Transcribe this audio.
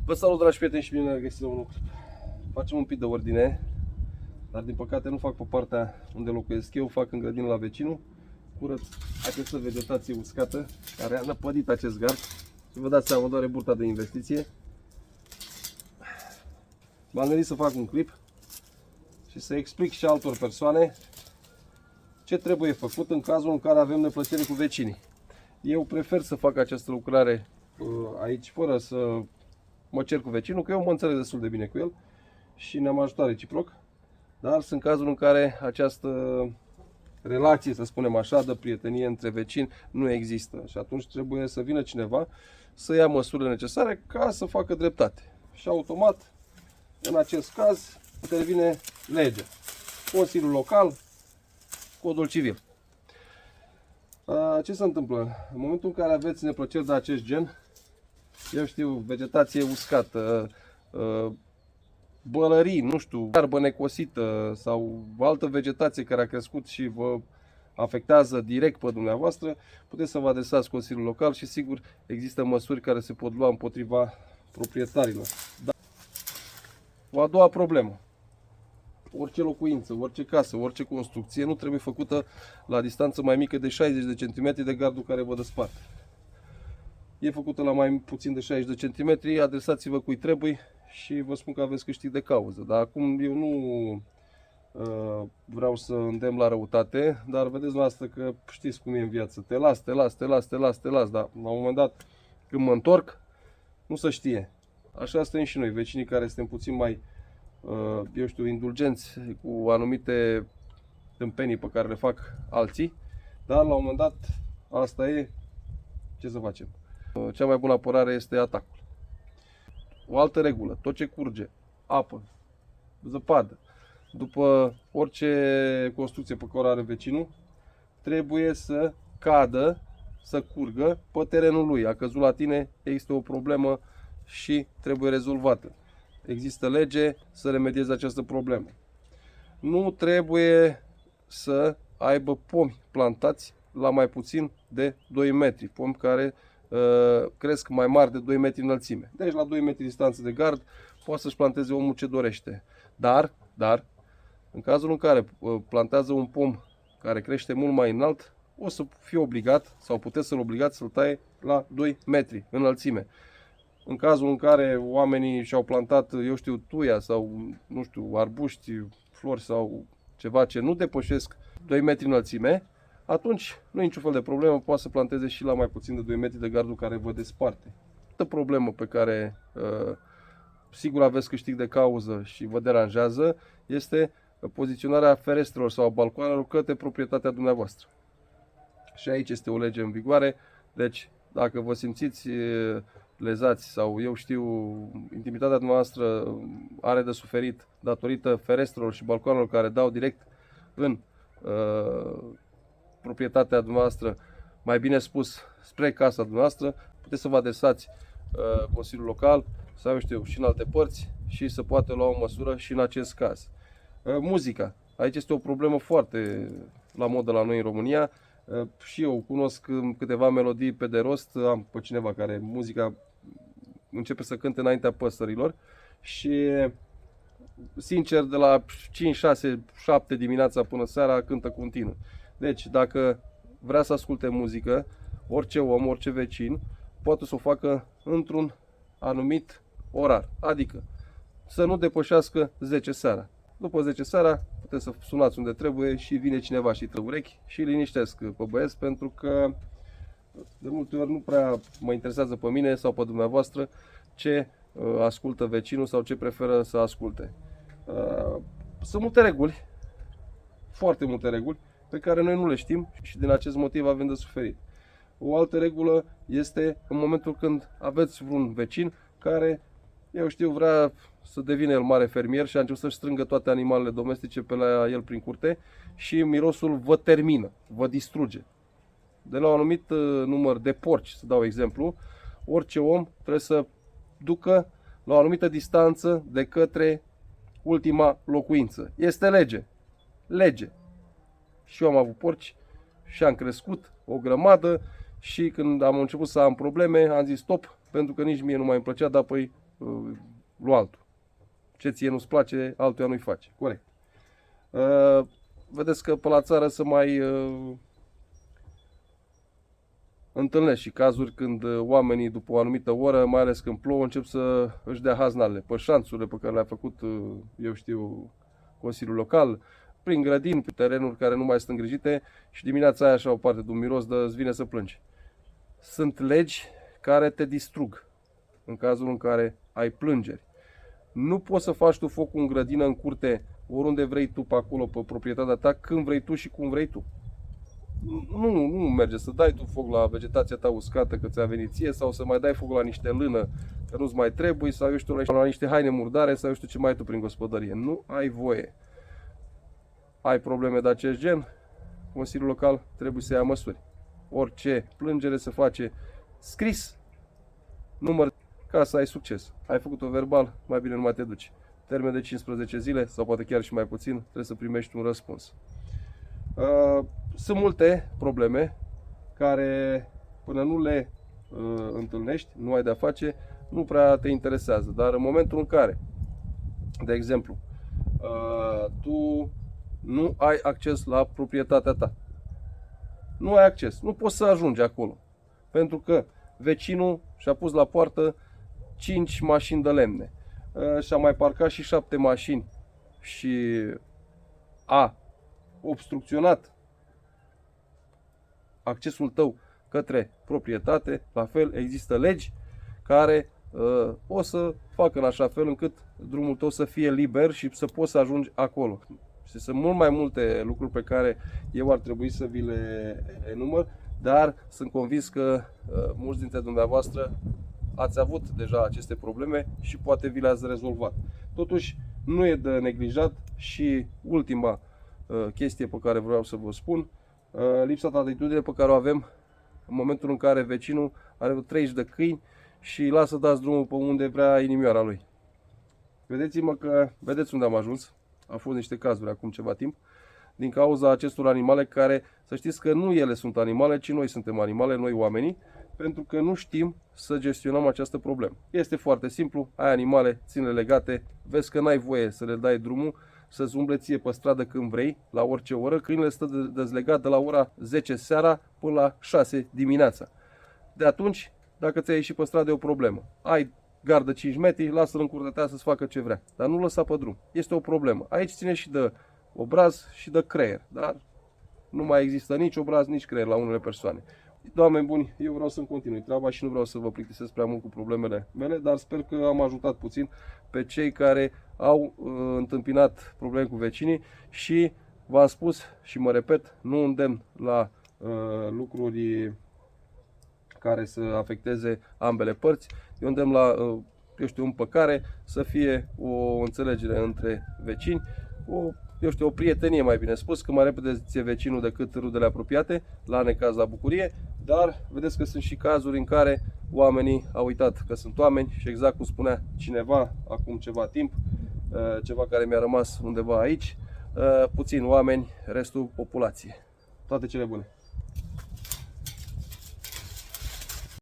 Vă salut, dragi prieteni, și bine găsiți la un nou clip. Facem un pic de ordine, dar din păcate nu fac pe partea unde locuiesc eu, fac în grădină la vecinul. Curăț această vegetație uscată care a năpădit acest gard. Și vă dați seama, doar burta de investiție. M-am gândit să fac un clip și să explic și altor persoane ce trebuie făcut în cazul în care avem neplăcere cu vecinii. Eu prefer să fac această lucrare aici fără să mă cer cu vecinul, că eu mă înțeleg destul de bine cu el și ne-am ajutat reciproc. Dar sunt cazuri în care această relație, să spunem așa, de prietenie între vecini nu există. Și atunci trebuie să vină cineva să ia măsurile necesare ca să facă dreptate. Și automat, în acest caz, intervine legea. Consiliul Local, Codul Civil. Ce se întâmplă? În momentul în care aveți neplăceri de acest gen, eu știu, vegetație uscată, bălării, nu știu, iarbă necosită sau altă vegetație care a crescut și vă afectează direct pe dumneavoastră, puteți să vă adresați Consiliul Local și sigur există măsuri care se pot lua împotriva proprietarilor. Dar o a doua problemă. Orice locuință, orice casă, orice construcție nu trebuie făcută la distanță mai mică de 60 de cm de gardul care vă desparte. E făcută la mai puțin de 60 de centimetri, adresați-vă cui trebuie și vă spun că aveți câștig de cauză. Dar acum eu nu vreau să îndemn la răutate, dar vedeți noastră că știți cum e în viață. Te las, dar la un moment dat când mă întorc, nu se știe. Așa suntem și noi, vecinii care suntem puțin mai, eu știu, indulgenți cu anumite tâmpenii pe care le fac alții, dar la un moment dat asta e, ce să facem. Cea mai bună apărare este atacul. O altă regulă, tot ce curge, apă, zăpadă, după orice construcție pe care o are vecinul, trebuie să cadă, să curgă pe terenul lui. A căzut la tine, există o problemă și trebuie rezolvată. Există lege să remedieze această problemă. Nu trebuie să aibă pomi plantați la mai puțin de 2 metri, pomi care cresc mai mari de 2 metri înălțime. Deci la 2 metri distanță de gard poate să-și planteze omul ce dorește. Dar, în cazul în care plantează un pom care crește mult mai înalt, o să fie obligat sau puteți să-l obligați să-l taie la 2 metri înălțime. În cazul în care oamenii și-au plantat, eu știu, tuia sau, nu știu, arbuști, flori sau ceva ce nu depășesc 2 metri înălțime, atunci nu e niciun fel de problemă, poate să planteze și la mai puțin de 2 metri de gardul care vă desparte. Altă problemă pe care sigur aveți câștig de cauză și vă deranjează este poziționarea ferestrelor sau a balcoanelor către proprietatea dumneavoastră. Și aici este o lege în vigoare, deci dacă vă simțiți lezați sau eu știu, intimitatea dumneavoastră are de suferit datorită ferestrelor și balcoanelor care dau direct în proprietatea dumneavoastră, mai bine spus spre casa dumneavoastră, puteți să vă adresați Consiliul Local sau eu știu, și în alte părți și să poate lua o măsură și în acest caz. Muzica. Aici este o problemă foarte la modă la noi în România. Și eu cunosc câteva melodii pe de rost, am pe cineva care muzica începe să cânte înaintea păsărilor și sincer de la 5, 6, 7 dimineața până seara cântă continuu. Deci dacă vrea să asculte muzică, orice om, orice vecin poate să o facă într-un anumit orar, adică să nu depășească 10 seara. După 10 seara puteți să sunați unde trebuie și vine cineva și tră urechi și liniștesc pe băieți, pentru că de multe ori nu prea mă interesează pe mine sau pe dumneavoastră ce ascultă vecinul sau ce preferă să asculte. Sunt multe reguli, foarte multe reguli, pe care noi nu le știm și din acest motiv avem de suferit. O altă regulă este în momentul când aveți vreun vecin care, eu știu, vrea să devină el mare fermier și a început să-și strângă toate animalele domestice pe la el prin curte și mirosul vă termină, vă distruge. De la un anumit număr de porci, să dau exemplu, orice om trebuie să ducă la o anumită distanță de către ultima locuință. Este lege. Lege. Și eu am avut porci și am crescut o grămadă și când am început să am probleme, am zis stop, pentru că nici mie nu mai îmi plăcea, dar păi lui altul. Ce ție nu-ți place, altuia nu-i face. Corect. Vedeți că pe la țară se mai întâlnesc și cazuri când oamenii după o anumită oră, mai ales când plouă, încep să își dea haznalele pe șanțurile pe care le-a făcut, eu știu, Consiliul Local, prin grădini, pe terenuri care nu mai sunt îngrijite și dimineața aia așa o parte de un miros de îți vine să plângi. Sunt legi care te distrug în cazul în care ai plângeri. Nu poți să faci tu focul în grădină, în curte, oriunde vrei tu pe acolo, pe proprietatea ta, când vrei tu și cum vrei tu. Nu merge să dai tu foc la vegetația ta uscată că ți-a venit ție, sau să mai dai foc la niște lână că nu-ți mai trebuie, sau eu știu, la niște haine murdare, sau eu știu ce mai ai tu prin gospodărie. Nu ai voie. Ai probleme de acest gen, Consiliul Local trebuie să ia măsuri. Orice plângere se face scris, număr, ca să ai succes. Ai făcut-o verbal, mai bine nu mai te duci. Termen de 15 zile sau poate chiar și mai puțin, trebuie să primești un răspuns. Sunt multe probleme care până nu le întâlnești, nu ai de-a face, nu prea te interesează. Dar în momentul în care, de exemplu, tu nu ai acces la proprietatea ta, nu ai acces, nu poți să ajungi acolo, pentru că vecinul și-a pus la poartă 5 mașini de lemne, și-a mai parcat și 7 mașini și a obstrucționat accesul tău către proprietate. La fel, există legi care o să facă în așa fel încât drumul tău să fie liber și să poți să ajungi acolo. Și sunt mult mai multe lucruri pe care eu ar trebui să vi le enumăr, dar sunt convins că mulți dintre dumneavoastră ați avut deja aceste probleme și poate vi le-ați rezolvat. Totuși, nu e de neglijat și ultima chestie pe care vreau să vă spun, lipsa de atitudine pe care o avem în momentul în care vecinul are 30 de câini și lasă dați drumul pe unde vrea inimioara lui. Vedeți-mă că, vedeți unde am ajuns, au fost niște cazuri acum ceva timp, din cauza acestor animale care, să știți că nu ele sunt animale, ci noi suntem animale, noi oamenii, pentru că nu știm să gestionăm această problemă. Este foarte simplu, ai animale, ține legate, vezi că n-ai voie să le dai drumul, să-ți umble ție pe stradă când vrei, la orice oră, câinele stă dezlegat de la ora 10 seara până la 6 dimineața. De atunci, dacă ți-ai ieșit pe stradă, e o problemă. Ai gardă 5 metri, lasă-l în curtea să-ți facă ce vrea, dar nu lăsa pe drum. Este o problemă. Aici ține și de obraz și de creier, dar nu mai există nici obraz, nici creier la unele persoane. Oameni buni, eu vreau să-mi continui treaba și nu vreau să vă plictisesc prea mult cu problemele mele, dar sper că am ajutat puțin pe cei care au întâmpinat probleme cu vecinii și v-am spus și mă repet, nu îndemn la lucruri care să afecteze ambele părți, eu îndemn la, eu știu, împăcare, să fie o înțelegere între vecini, o prietenie, mai bine spus, că mai repede ți-e vecinul decât rudele apropiate, la necaz, la bucurie, dar vedeți că sunt și cazuri în care oamenii au uitat că sunt oameni și exact cum spunea cineva acum ceva timp, ceva care mi-a rămas undeva aici, puțini oameni, restul populație. Toate cele bune!